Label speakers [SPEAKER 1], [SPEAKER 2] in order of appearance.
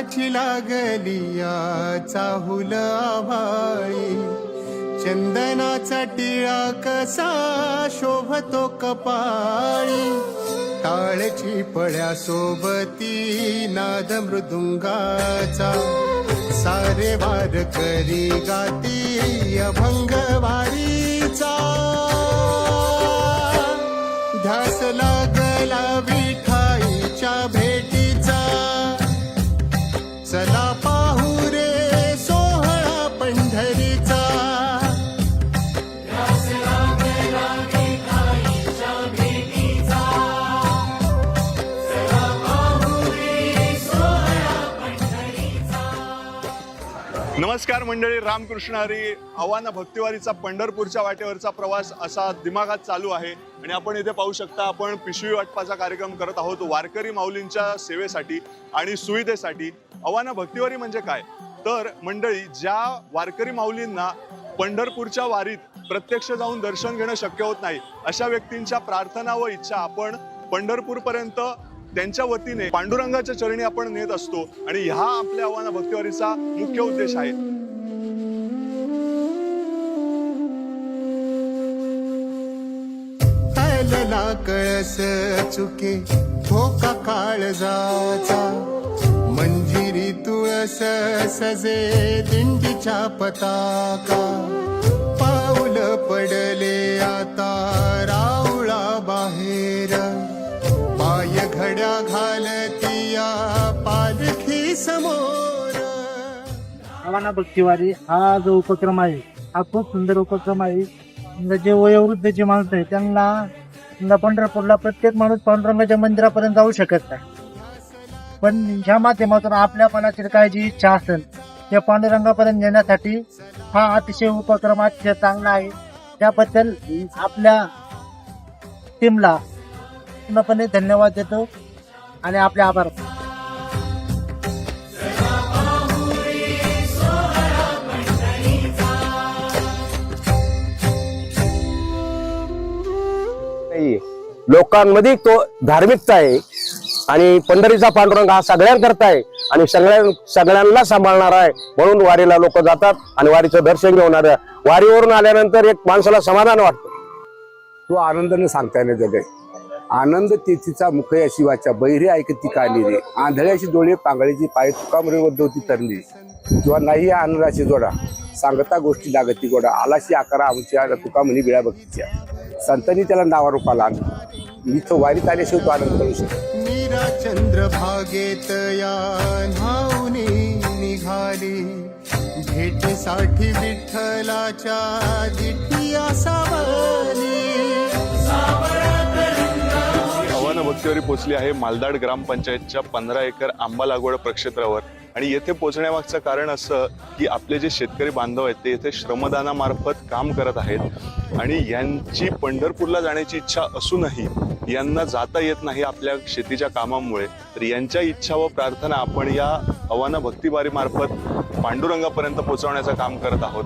[SPEAKER 1] फुलाची लागलिया चाहुल आभाळी, चंदनाचा टिळा कसा शोभतो कपाळी, टाळची पळ्या सोबती नाद मृदुंगाचा, सारे वार करी गाती अभंग वारीचा, ध्यास लागला विठाईच्या भेटीचा, चला पाहू रे सोहळा पंढरीचा.
[SPEAKER 2] नमस्कार मंडळी, रामकृष्ण हरी. आव्हान भक्तिवारीचा पंढरपूरच्या वाटेवरचा प्रवास असा दिमागात चालू आहे आणि आपण इथे पाहू शकता, आपण पिशवी वाटपाचा कार्यक्रम करत आहोत वारकरी माऊलींच्या सेवेसाठी आणि सुविधेसाठी. आव्हान भक्तिवारी म्हणजे काय तर मंडळी, ज्या वारकरी माऊलींना पंढरपूरच्या वारीत प्रत्यक्ष जाऊन दर्शन घेणं शक्य होत नाही, अशा व्यक्तींच्या प्रार्थना व इच्छा आपण पंढरपूरपर्यंत त्यांच्या वतीने पांडुरंगाच्या चरणी आपण नेत असतो आणि हा आपल्या आव्हान भक्तिवारीचा मुख्य उद्देश आहे.
[SPEAKER 1] हलला कळस चुके धोका काळजाचा, मंजिरी तुळस सजे दिंडीच्या पताका, पाऊल पडले आता राऊळा बाहेर, पाय घड्या घालतिया पालखी समोर.
[SPEAKER 3] आव्हान भक्तिवारी हा जो उपक्रम आहे हा खूप सुंदर उपक्रम आहे. जे वयोवृद्ध जे माणसं आहे त्यांना पंढरपूरला प्रत्येक माणूस पांडुरंगाच्या मंदिरापर्यंत जाऊ शकत नाही, पण ह्या माध्यमातून आपल्या मनातील काय जी इच्छा असेल त्या पांडुरंगापर्यंत नेण्यासाठी हा अतिशय उपक्रम अतिशय चांगला आहे. त्याबद्दल आपल्या टीमला पूर्णपणे धन्यवाद देतो आणि आपले आभार.
[SPEAKER 4] लोकांमध्ये तो धार्मिकता आहे आणि पंढरीचा पांडुरंग हा सगळ्यांकरता आहे आणि सगळ्यांना सांभाळणार आहे, म्हणून वारीला लोक जातात आणि वारीचं दर्शन घेऊन वारीवरून आल्यानंतर एक माणसाला समाधान वाटतं.
[SPEAKER 5] तो आनंदाने सांगता येणे जगे आनंद तेथीचा मुखया शिवाच्या, बहिरे ऐकती काली रे, आंधळ्याची डोळे पांगळीची पाय, तुकामरे होती तरली, किंवा नाही आनंदाची जोडा, सांगता गोष्टी लागती गोडा, आलाशी आकारा आमच्या तुका म्हणी बिळा भक्तीच्या. संतांनी त्याला नावारूपाला आणलं. मी तो वारीत आल्याशिवाय तो आनंद करू शकतो.
[SPEAKER 1] मीरा चंद्र भागेत या न्हाऊनी निघाली, भेटीसाठी विठ्ठलाच्या दिठिया सावली.
[SPEAKER 2] आव्हान भक्तिवारी पोहोचली आहे मालदाड ग्रामपंचायतच्या 15 एकर आंबा लागवड प्रक्षेत्रावर आणि येथे पोहोचण्यामागचं कारण असं की आपले जे शेतकरी बांधव आहेत ते येथे श्रमदानामार्फत काम करत आहेत आणि यांची पंढरपूरला जाण्याची इच्छा असूनही यांना जाता येत नाही आपल्या शेतीच्या कामामुळे. तर यांच्या इच्छा व प्रार्थना आपण या आव्हान भक्तिवारी मार्फत पांडुरंगापर्यंत पोहोचवण्याचं काम करत आहोत.